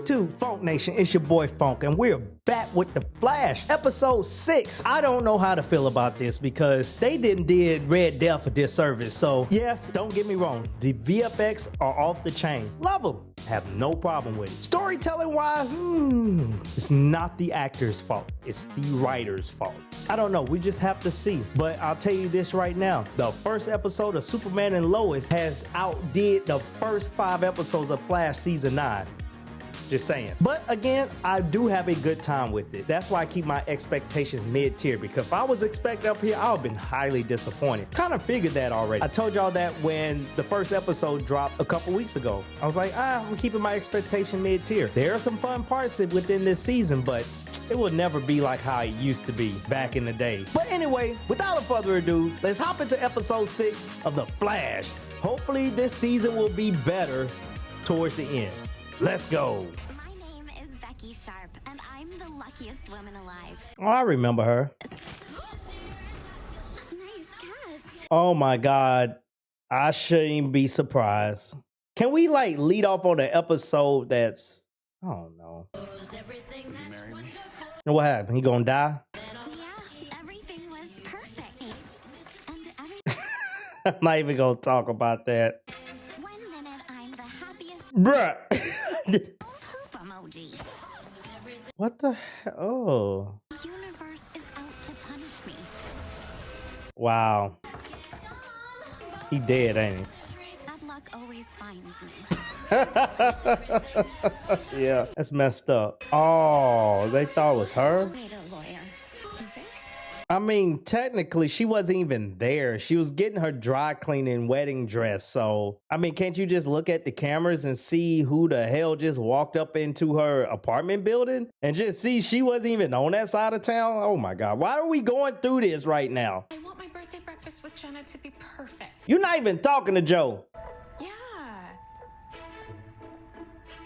YouTube, Funk Nation, it's your boy Funk, and we're back with The Flash, episode 6. I don't know how to feel about this because they did Red Death a disservice. So yes, don't get me wrong, the VFX are off the chain. Love them. Have no problem with it. Storytelling wise, it's not the actor's fault. It's the writer's fault. I don't know. We just have to see. But I'll tell you this right now. The first episode of Superman and Lois has outdid the first 5 episodes of Flash season 9. Just saying. But again, I do have a good time with it. That's why I keep my expectations mid-tier, because if I was expecting up here, I would have been highly disappointed. Kind of figured that already. I told y'all that when the first episode dropped a couple weeks ago. I was like, I'm keeping my expectation mid-tier. There are some fun parts within this season, but it will never be like how it used to be back in the day. But anyway, without further ado, let's hop into episode 6 of The Flash. Hopefully this season will be better towards the end. Let's go. My name is Becky Sharp, and I'm the luckiest woman alive. Oh, I remember her. Nice catch. Oh my God. I shouldn't be surprised. Can we like lead off on an episode that's, I don't know. And what happened? He gonna die? Yeah, everything was perfect. And I'm not even gonna talk about that. 1 minute, I'm the happiest Bruh. poop emoji. What the hell? Oh. The universe is out to punish me. Wow. He dead, ain't he? Bad luck always finds me. Yeah, that's messed up. Oh, they thought it was her? Need a lawyer. You think? I mean, technically, she wasn't even there. She was getting her dry cleaning wedding dress. So, I mean, can't you just look at the cameras and see who the hell just walked up into her apartment building and just see she wasn't even on that side of town? Oh my God. Why are we going through this right now? I want my birthday breakfast with Jenna to be perfect. You're not even talking to Joe. Yeah.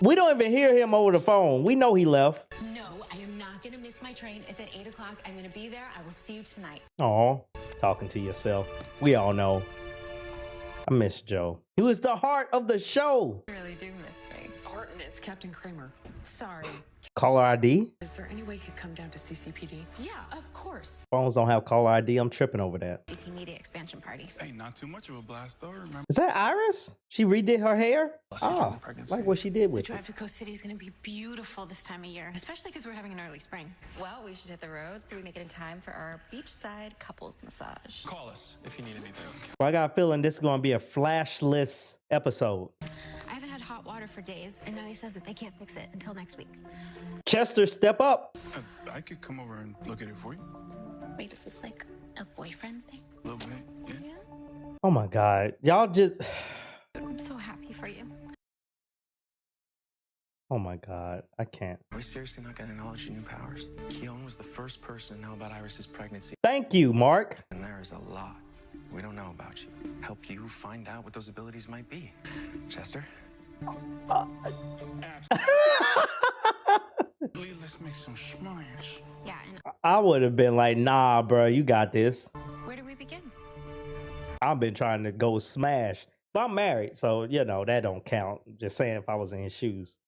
We don't even hear him over the phone. We know he left. No, I am not going to miss my train. It's at 8 o'clock. I'm going to be there. I will see you tonight. Oh, talking to yourself. We all know. I miss Joe. He was the heart of the show. You really do miss me. Horton, it's Captain Kramer. Sorry. Caller ID? Is there any way you could come down to CCPD? Yeah, of course. Phones don't have caller ID. I'm tripping over that. DC Media Expansion Party. Ain't not too much of a blast though, remember? Is that Iris? She redid her hair? Oh, like what she did The with drive it. to Coast City is going to be beautiful this time of year, especially because we're having an early spring. Well, we should hit the road so we make it in time for our beachside couples massage. Call us if you need anything. Well, I got a feeling this is going to be a flashless episode. I haven't had hot water for days, and now he says that they can't fix it until next week. Chester, step up. I could come over and look at it for you. Wait, is this like a boyfriend thing? A little bit, yeah. Oh my God. Y'all just, I'm so happy for you. oh my God. I can't. Are we seriously not going to acknowledge your new powers? Khione was the first person to know about Iris's pregnancy. Thank you, Mark. And there is a lot we don't know about you. Help you find out what those abilities might be. Chester? Let's make some s'mores. Yeah, and I would have been like, nah, bro, you got this. where do we begin? I've been trying to go smash. But I'm married, so, you know, that don't count. Just saying if I was in his shoes.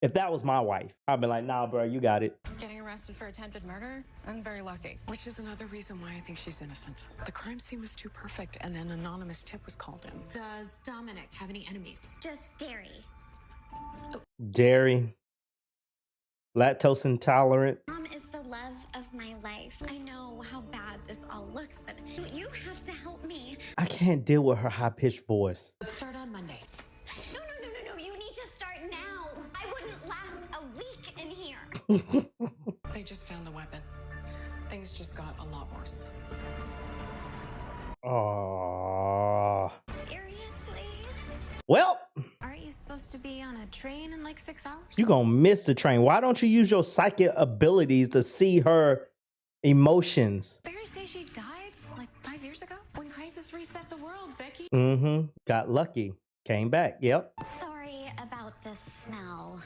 If that was my wife, I'd be like, nah, bro, you got it. Getting arrested for attempted murder? I'm very lucky. Which is another reason why I think she's innocent. The crime scene was too perfect, and an anonymous tip was called in. Does Dominic have any enemies? Just dairy. Dairy. Lactose intolerant. Mom is the love of my life. I know how bad this all looks, but you have to help me. I can't deal with her high-pitched voice. Let's start on Monday. No. You need to start now. I wouldn't last a week in here. They just found the weapon. Things just got a lot worse. Oh. Seriously? Well, Aren't you supposed to be on a train in like 6 hours? you're going to miss the train. Why don't you use your psychic abilities to see her emotions? Barry say she died like 5 years ago? When crisis reset the world, Becky. Mm-hmm. Got lucky. Came back. Yep. Sorry about the smell.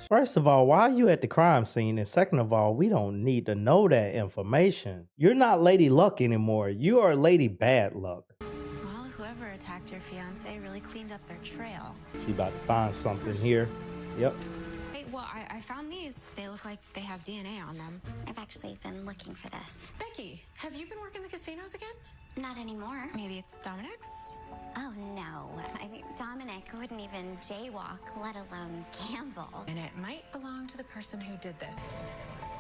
First of all, why are you at the crime scene? And second of all, we don't need to know that information. You're not Lady Luck anymore. You are Lady Bad Luck. Well, whoever attacked your fiance really cleaned up their trail. She about to find something here. Yep. I found these. They look like they have DNA on them. I've actually been looking for this. Becky, have you been working the casinos again? Not anymore. Maybe it's Dominic's? Oh no. I mean, Dominic wouldn't even jaywalk, let alone gamble. And it might belong to the person who did this.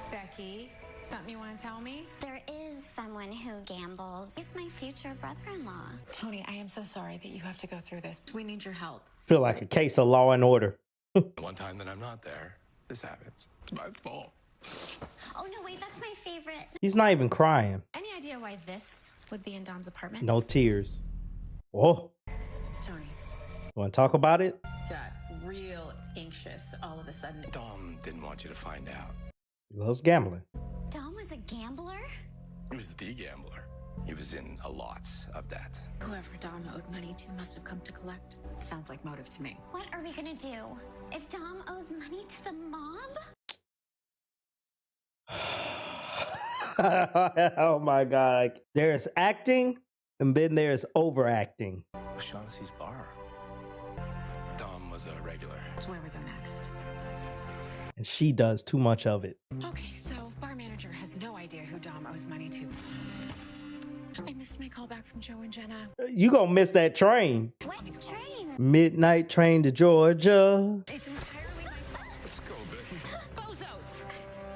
Becky, something you want to tell me? There is someone who gambles. He's my future brother-in-law. Tony, I am so sorry that you have to go through this. We need your help. Feel like a case of Law and Order. The one time that I'm not there, this happens. It's my fault. Oh no, wait, that's my favorite. He's not even crying. Any idea why this would be in Dom's apartment? No tears. Oh, Tony want to talk about it? got real anxious all of a sudden. Dom didn't want you to find out. He loves gambling. Dom was a gambler? He was the gambler. He was in a lot of that. Whoever Dom owed money to must have come to collect. Sounds like motive to me. What are we gonna do? If Dom owes money to the mob? Oh my God. There's acting and then there's overacting. O'Shaughnessy's bar. Dom was a regular. So where we go next? And she does too much of it. Okay, so bar manager has no idea who Dom owes money to. I missed my call back from Joe and Jenna. You gonna miss that train. What train? Midnight train to Georgia. It's entirely my fault. Let's go, Becky. Bozos!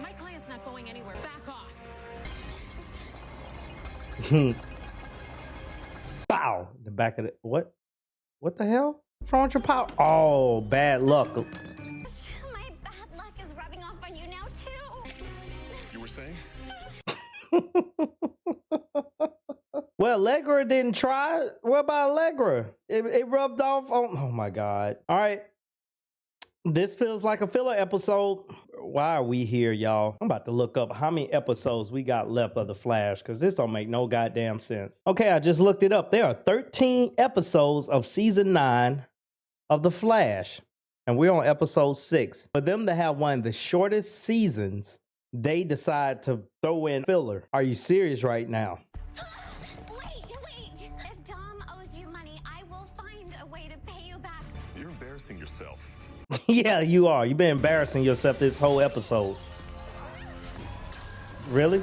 My client's not going anywhere. Back off. Bow. The back of the what? What the hell? What's wrong with your power? Oh, bad luck. My bad luck is rubbing off on you now too. You were saying? Well, Allegra didn't try. What about Allegra? It rubbed off on. Oh my God. All right. This feels like a filler episode. Why are we here, y'all? I'm about to look up how many episodes we got left of The Flash because this don't make no goddamn sense. Okay, I just looked it up. There are 13 episodes of season 9 of The Flash, and we're on episode 6. For them to have one of the shortest seasons, they decide to throw in filler. Are you serious right now? Wait. If Dom owes you money, I will find a way to pay you back. You're embarrassing yourself. Yeah, you are. You've been embarrassing yourself this whole episode. Really?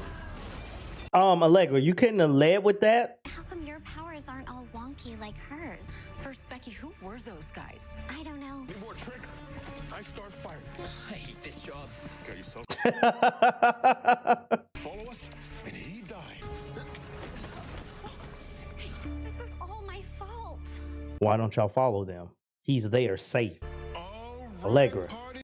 Allegra, you couldn't have led with that? How come your powers aren't all wonky like hers? First, Becky, who were those guys? I don't know. Need more tricks? I start firing. I hate this job. Got yourself. Follow us, and he died. This is all my fault. Why don't y'all follow them? He's there, safe. All right, Allegra. party.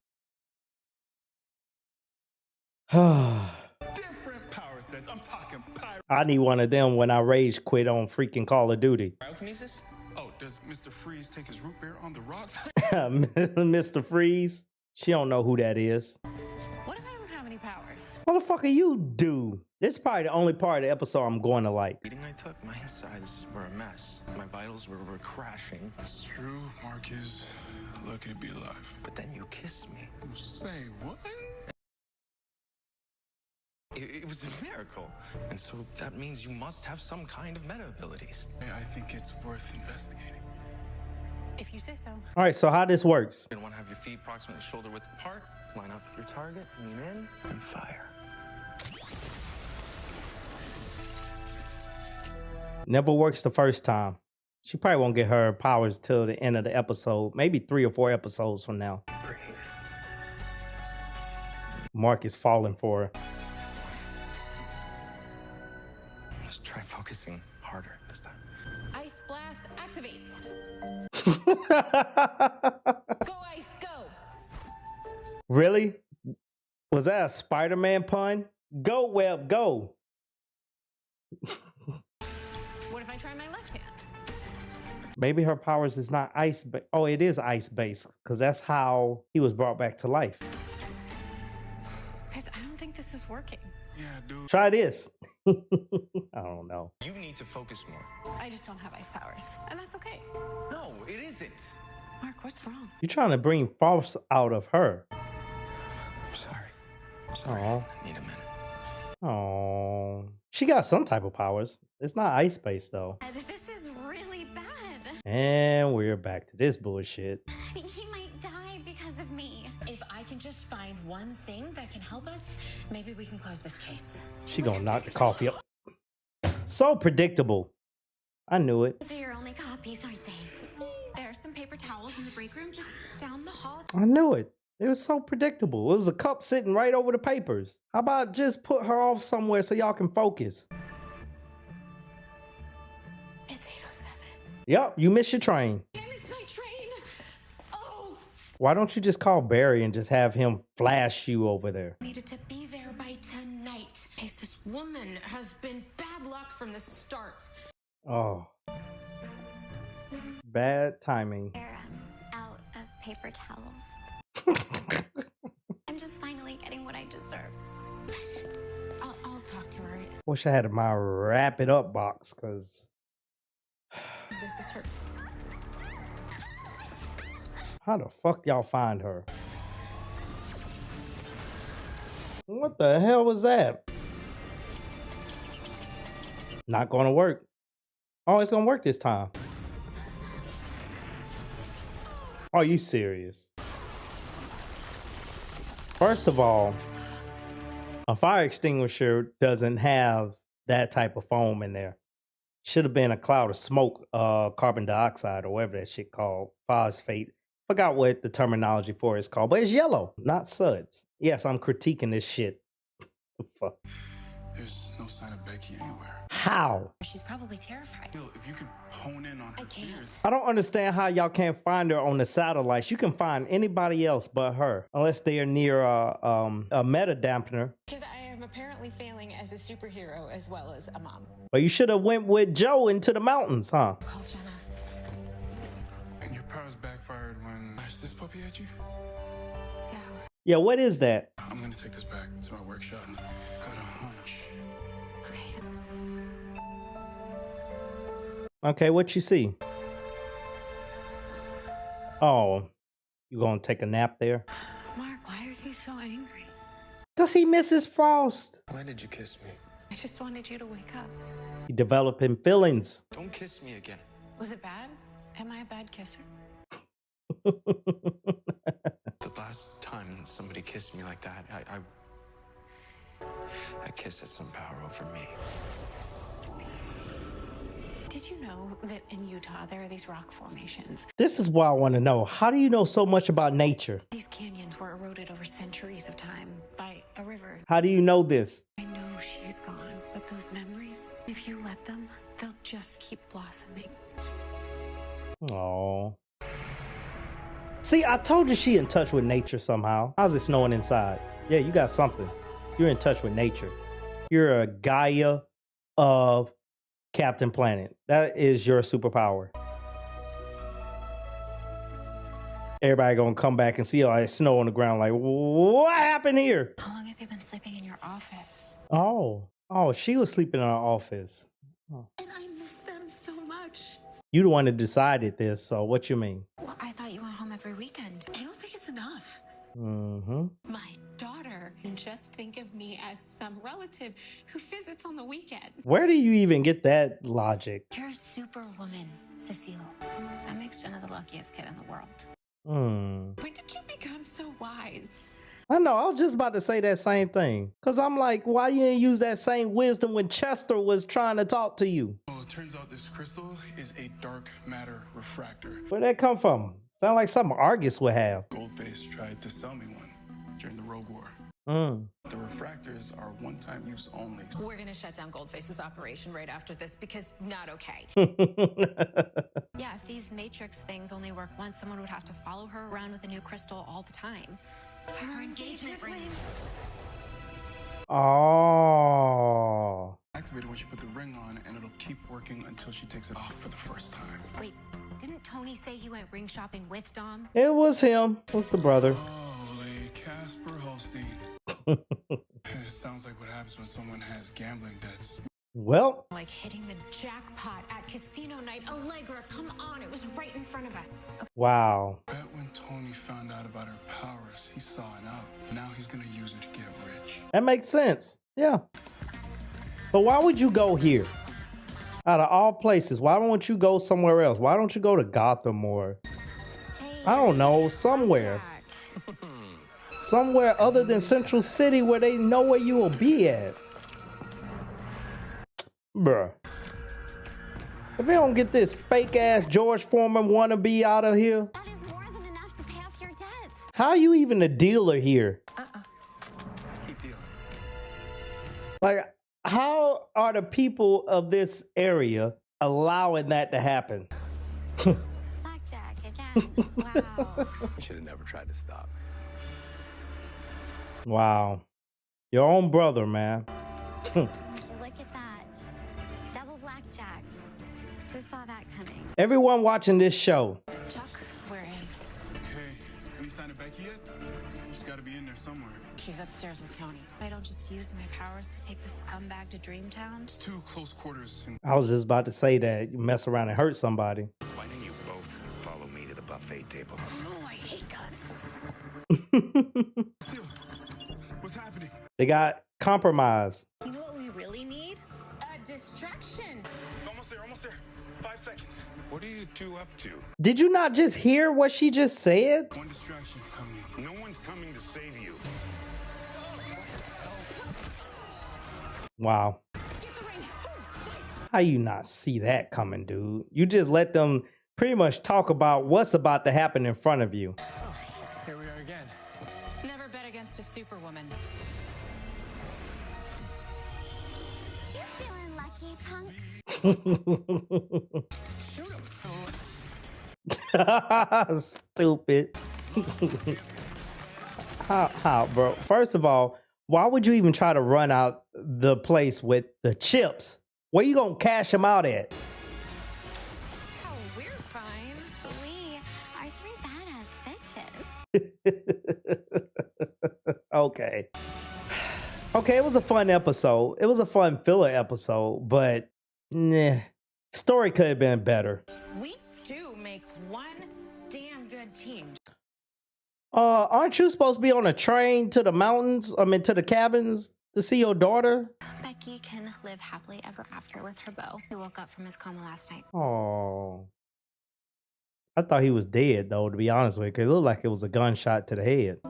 I Different power sets. I'm talking pyro. need one of them when I rage quit on freaking Call of Duty. Cryokinesis? Oh, does Mr. Freeze take his root beer on the rocks? Mr. Freeze. She don't know who that is. What if I don't have any powers? What the fuck are you do? This is probably the only part of the episode I'm going to like. Meeting I took, my insides were a mess. My vitals were crashing. It's true, Mark is lucky to be alive. But then you kissed me. Say what? It was a miracle. And so that means you must have some kind of meta abilities. I think it's worth investigating. If you say so. All right, so how this works? You're gonna want to have your feet approximately shoulder width apart, line up with your target, lean in, and fire. Never works the first time. She probably won't get her powers till the end of the episode. Maybe 3 or 4 episodes from now. Breathe. Mark is falling for her. Just try focusing harder this time. Ice blast, activate. Go ice, go. Really? Was that a Spider-Man pun? Go, Web, go. What if I try my left hand? Maybe her powers is not ice, but oh, it is ice-based because that's how he was brought back to life. Guys, I don't think this is working. Yeah, dude. Try this. I don't know. You need to focus more. I just don't have ice powers. And that's okay. No, it isn't. Mark, what's wrong? You're trying to bring force out of her. I'm sorry. I'm sorry. Aw. I need a minute. Oh, she got some type of powers. It's not ice-based though. This is really bad. And we're back to this bullshit. He might die because of me. If I can just find one thing that can help us, maybe we can close this case. She gonna knock the coffee up. So predictable. I knew it. Those are your only copies, aren't they? There's some paper towels in the break room just down the hall. I knew it. It was so predictable. It was a cup sitting right over the papers. How about just put her off somewhere so y'all can focus? It's 8:07. Yep, you missed your train. I missed my train. Oh, Why don't you just call Barry and just have him flash you over there? needed to be there by tonight. In case this woman has been bad luck from the start. Oh. Bad timing. They're out of paper towels. I'm just finally getting what I deserve. I'll talk to her. Wish I had my wrap it up box, cause This is her. how the fuck y'all find her? What the hell was that? Not gonna work. Oh, it's gonna work this time. Are you serious? First of all, a fire extinguisher doesn't have that type of foam in there. Should have been a cloud of smoke, carbon dioxide, or whatever that shit called. Phosphate. Forgot what the terminology for it is called, but it's yellow, not suds. Yes, I'm critiquing this shit. The fuck? There's no sign of Becky anywhere. How? She's probably terrified. Bill, if you could hone in on her fears. I don't understand how y'all can't find her on the satellites. You can find anybody else but her, unless they are near a meta dampener. Because I am apparently failing as a superhero as well as a mom. But you should have went with Joe into the mountains, huh? Call Jenna. And your powers backfired when I flashed this puppy at you? Yeah. Yeah, what is that? I'm gonna take this back to my workshop. Got a hunch. Okay. Okay, what you see? Oh, you gonna take a nap there? Mark, why are you so angry? Cause he misses Frost. Why did you kiss me? I just wanted you to wake up. He developing feelings. Don't kiss me again. Was it bad? Am I a bad kisser? The last time somebody kissed me like that, that kiss had some power over me. Did you know that in Utah there are these rock formations? This is what I want to know. How do you know so much about nature? These canyons were eroded over centuries of time by a river. How do you know this? I know she's gone, but those memories, if you let them, they'll just keep blossoming. Oh. See, I told you she in touch with nature somehow. How's it snowing inside? Yeah, you got something. You're in touch with nature. You're a Gaia of Captain Planet. That is your superpower. Everybody gonna come back and see all that snow on the ground like, what happened here? How long have you been sleeping in your office? Oh, she was sleeping in our office. Oh. And I miss them so much. You the one that decided this, so what you mean? Well, I thought you went home every weekend. I don't think it's enough. Mm-hmm. My daughter, and just think of me as some relative who visits on the weekends. Where do you even get that logic? You're a superwoman, Cecile. That makes Jenna the luckiest kid in the world. When did you become so wise? I know, I was just about to say that same thing. Cause I'm like, why you didn't use that same wisdom when Chester was trying to talk to you? Well, it turns out this crystal is a dark matter refractor. Where'd that come from? Sound like something Argus would have. Goldface tried to sell me one during the Rogue War. The refractors are one-time use only. We're gonna shut down Goldface's operation right after this because not okay. Yeah, if these matrix things only work once, someone would have to follow her around with a new crystal all the time. Her engagement ring. Oh. Activate it when you put the ring on, and it'll keep working until she takes it off for the first time. Wait, didn't Tony say he went ring shopping with Dom? It was him. What's the brother? Holy Casper Holstein. It sounds like what happens when someone has gambling debts. Well, Like hitting the jackpot at casino night. Allegra, come on, it was right in front of us. wow. Bet when Tony found out about her powers, he saw it out. Now he's gonna use it to get rich. That makes sense. Yeah. But why would you go here? Out of all places, why don't you go somewhere else? Why don't you go to Gotham or, I don't know, somewhere? somewhere other than Central City where they know where you will be at. Bruh. If we don't get this fake ass George Foreman wannabe out of here, That is more than enough to pay off your debts. how are you even a dealer here? Keep dealing. Like, how are the people of this area allowing that to happen? Blackjack again. Wow. You should have never tried to stop. Wow. Your own brother, man. Would you look at that? Double blackjack. Who saw that coming? Everyone watching this show, Chuck, we're in. Hey, any sign of Becky yet? She's got to be in there somewhere. She's upstairs with Tony. If I don't just use my powers to take the scumbag to Dreamtown. It's too close quarters. And I was just about to say that you mess around and hurt somebody. Why don't you both follow me to the buffet table? Oh, I hate guns. Cecile, what's happening? They got compromised. You know what we really need? A distraction. Almost there, almost there. 5 seconds. What are you two up to? Did you not just hear what she just said? One distraction coming. No one's coming to save you. Wow. Get the ring. Ooh, nice. How you not see that coming, dude? You just let them pretty much talk about what's about to happen in front of you. Here we are again. Never bet against a superwoman. You feeling lucky, punk? Stupid. How, bro? First of all, why would you even try to run out the place with the chips? Where you gonna cash them out at? Oh, we're fine. We are 3 badass bitches. Okay. Okay, it was a fun episode. It was a fun filler episode, but nah, story could have been better. We do make one damn good team. Aren't you supposed to be on a train to the mountains? I mean, to the cabins to see your daughter? Becky can live happily ever after with her beau. He woke up from his coma last night. Oh, I thought he was dead though. To be honest with you, 'cause it looked like it was a gunshot to the head.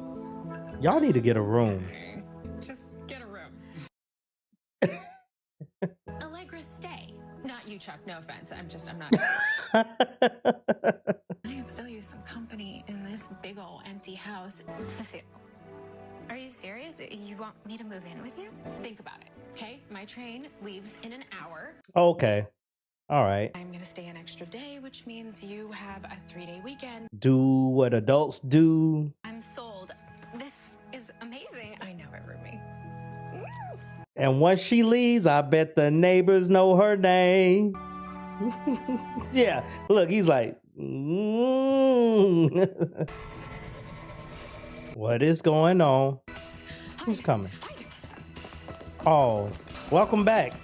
Y'all need to get a room. Just get a room. Allegra, stay. Not you, Chuck. No offense. I'm not. I can still use some company in this big ol' empty house. Cecile, are you serious? You want me to move in with you? Think about it, okay? My train leaves in an hour. Okay, all right. I'm gonna stay an extra day, which means you have a 3-day weekend. Do what adults do. I'm sold. This is amazing. I know it, Rumi. And once she leaves, I bet the neighbors know her name. Yeah, look, he's like, what is going on? Who's coming? Oh, welcome back.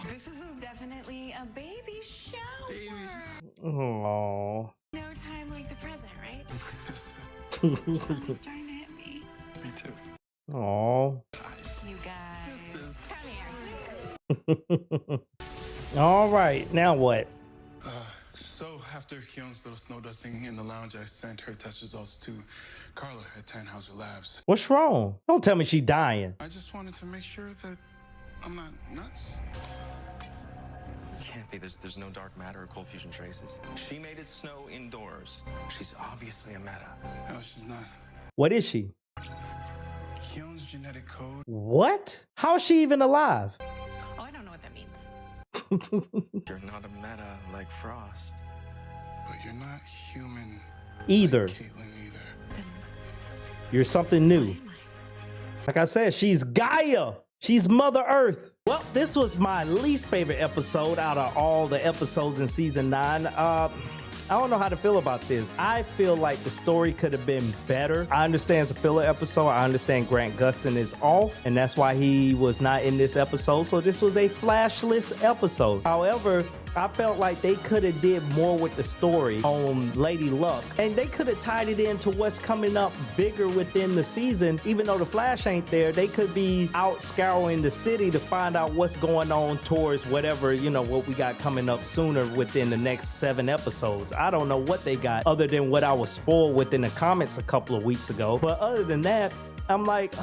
This is definitely a baby shower. Oh, No time like the present, right? It's starting to hit me. Me too. oh. You guys. Come here. All right, now what? So after Khione's little snow dusting in the lounge, I sent her test results to Carla at Tannhauser Labs. What's wrong? Don't tell me she dying. I just wanted to make sure that I'm not nuts. Can't be. There's no dark matter or cold fusion traces. She made it snow indoors. She's obviously a meta. No, she's not. What is she? Khione's genetic code. What? How is she even alive? Oh, I don't know what that means. You're not a meta like Frost. But you're not human. Either. Like Caitlyn either. You're something new. Like I said, she's Gaia. She's Mother Earth. Well, this was my least favorite episode out of all the episodes in season 9. I don't know how to feel about this. I feel like the story could have been better. I understand it's a filler episode. I understand Grant Gustin is off, and that's why he was not in this episode. So this was a flashless episode. However, I felt like they could have did more with the story on Lady Luck, and they could have tied it into what's coming up bigger within the season. Even though the Flash ain't there, they could be out scouring the city to find out what's going on towards whatever, you know, what we got coming up sooner within the next 7 episodes. I don't know what they got other than what I was spoiled with in the comments a couple of weeks ago. But other than that, I'm like,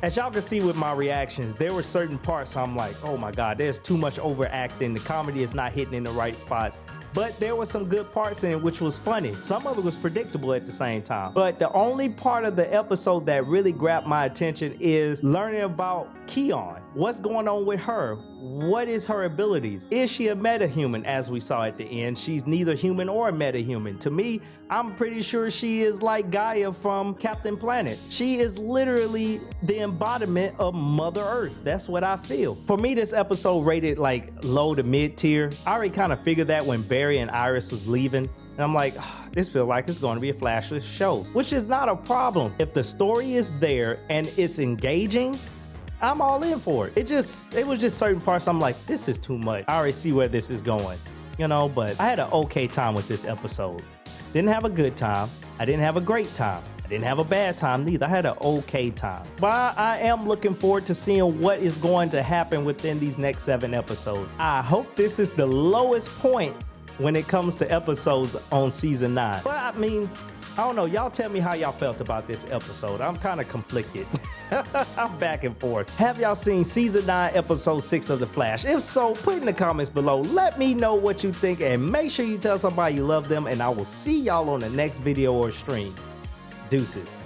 as y'all can see with my reactions, there were certain parts I'm like, oh my God, there's too much overacting. The comedy is not hitting in the right spots. But there were some good parts in it, which was funny. Some of it was predictable at the same time. But the only part of the episode that really grabbed my attention is learning about Khione. What's going on with her? What is her abilities? Is she a metahuman, as we saw at the end? She's neither human or metahuman. To me, I'm pretty sure she is like Gaia from Captain Planet. She is literally the embodiment of Mother Earth. That's what I feel. For me, this episode rated like low to mid tier. I already kind of figured that when Barry and Iris was leaving. And I'm like, this feels like it's going to be a flashless show, which is not a problem. If the story is there and it's engaging, I'm all in for it. It was just certain parts I'm like, this is too much. I already see where this is going, you know, but I had an okay time with this episode. Didn't have a good time. I didn't have a great time. I didn't have a bad time neither. I had an okay time. But I am looking forward to seeing what is going to happen within these next 7 episodes. I hope this is the lowest point when it comes to episodes on season 9. But I mean, I don't know. Y'all tell me how y'all felt about this episode. I'm kind of conflicted. I'm back and forth. Have y'all seen season 9, episode 6 of The Flash? If so, put in the comments below. Let me know what you think, and make sure you tell somebody you love them, and I will see y'all on the next video or stream. Deuces.